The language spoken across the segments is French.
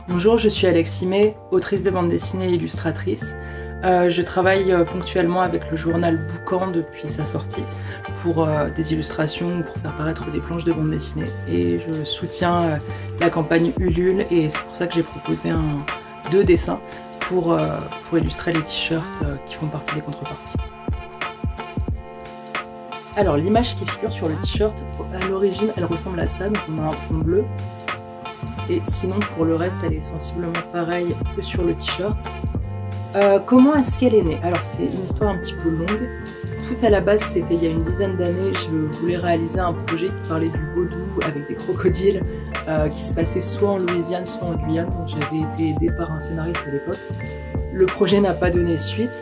Bonjour, je suis Alexis May, autrice de bande dessinée et illustratrice. Je travaille ponctuellement avec le journal Boucan depuis sa sortie pour des illustrations ou pour faire paraître des planches de bande dessinée. Et je soutiens la campagne Ulule et c'est pour ça que j'ai proposé deux dessins pour illustrer les t-shirts qui font partie des contreparties. Alors l'image qui figure sur le t-shirt, à l'origine elle ressemble à ça, donc on a un fond bleu. Et sinon pour le reste elle est sensiblement pareille que sur le t-shirt. Comment est-ce qu'elle est née? Alors c'est une histoire un petit peu longue. Tout à la base c'était il y a une dizaine d'années, je voulais réaliser un projet qui parlait du vaudou avec des crocodiles qui se passait soit en Louisiane soit en Guyane. Donc j'avais été aidée par un scénariste à l'époque. Le projet n'a pas donné suite,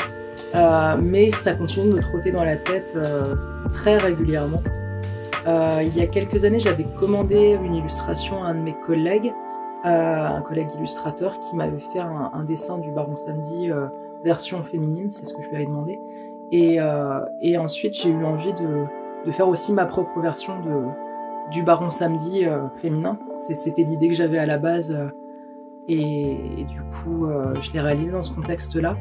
mais ça continue de me trotter dans la tête très régulièrement. Il y a quelques années, j'avais commandé une illustration à un de mes collègues, un collègue illustrateur qui m'avait fait un dessin du Baron Samedi version féminine, c'est ce que je lui avais demandé. Et ensuite, j'ai eu envie de faire aussi ma propre version du Baron Samedi féminin. C'était l'idée que j'avais à la base et du coup, je l'ai réalisée dans ce contexte-là.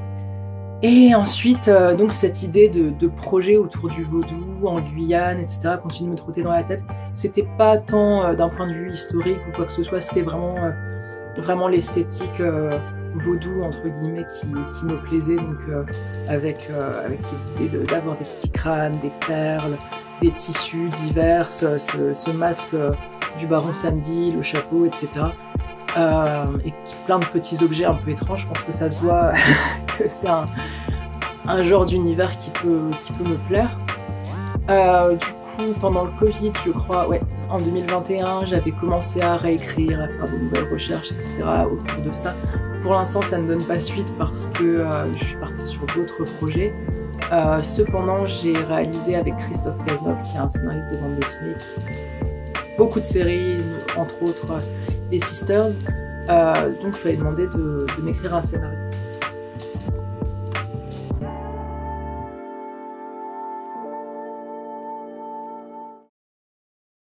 Et ensuite, donc cette idée de projet autour du vaudou en Guyane, etc. continue de me trotter dans la tête. C'était pas tant d'un point de vue historique ou quoi que ce soit, c'était vraiment l'esthétique vaudou entre guillemets qui me plaisait. Donc avec ces idées d'avoir des petits crânes, des perles, des tissus divers, ce masque du Baron Samedi, le chapeau, etc. Et plein de petits objets un peu étranges. Je pense que ça se voit que c'est un genre d'univers qui peut me plaire. Du coup, pendant le Covid, je crois, ouais, en 2021, j'avais commencé à réécrire, à faire de nouvelles recherches, etc. autour de ça. Pour l'instant, ça ne donne pas suite parce que je suis partie sur d'autres projets. Cependant, j'ai réalisé avec Christophe Cazeneuve, qui est un scénariste de bande dessinée, qui fait beaucoup de séries, entre autres les Sisters. Donc je lui ai demandé de m'écrire un scénario.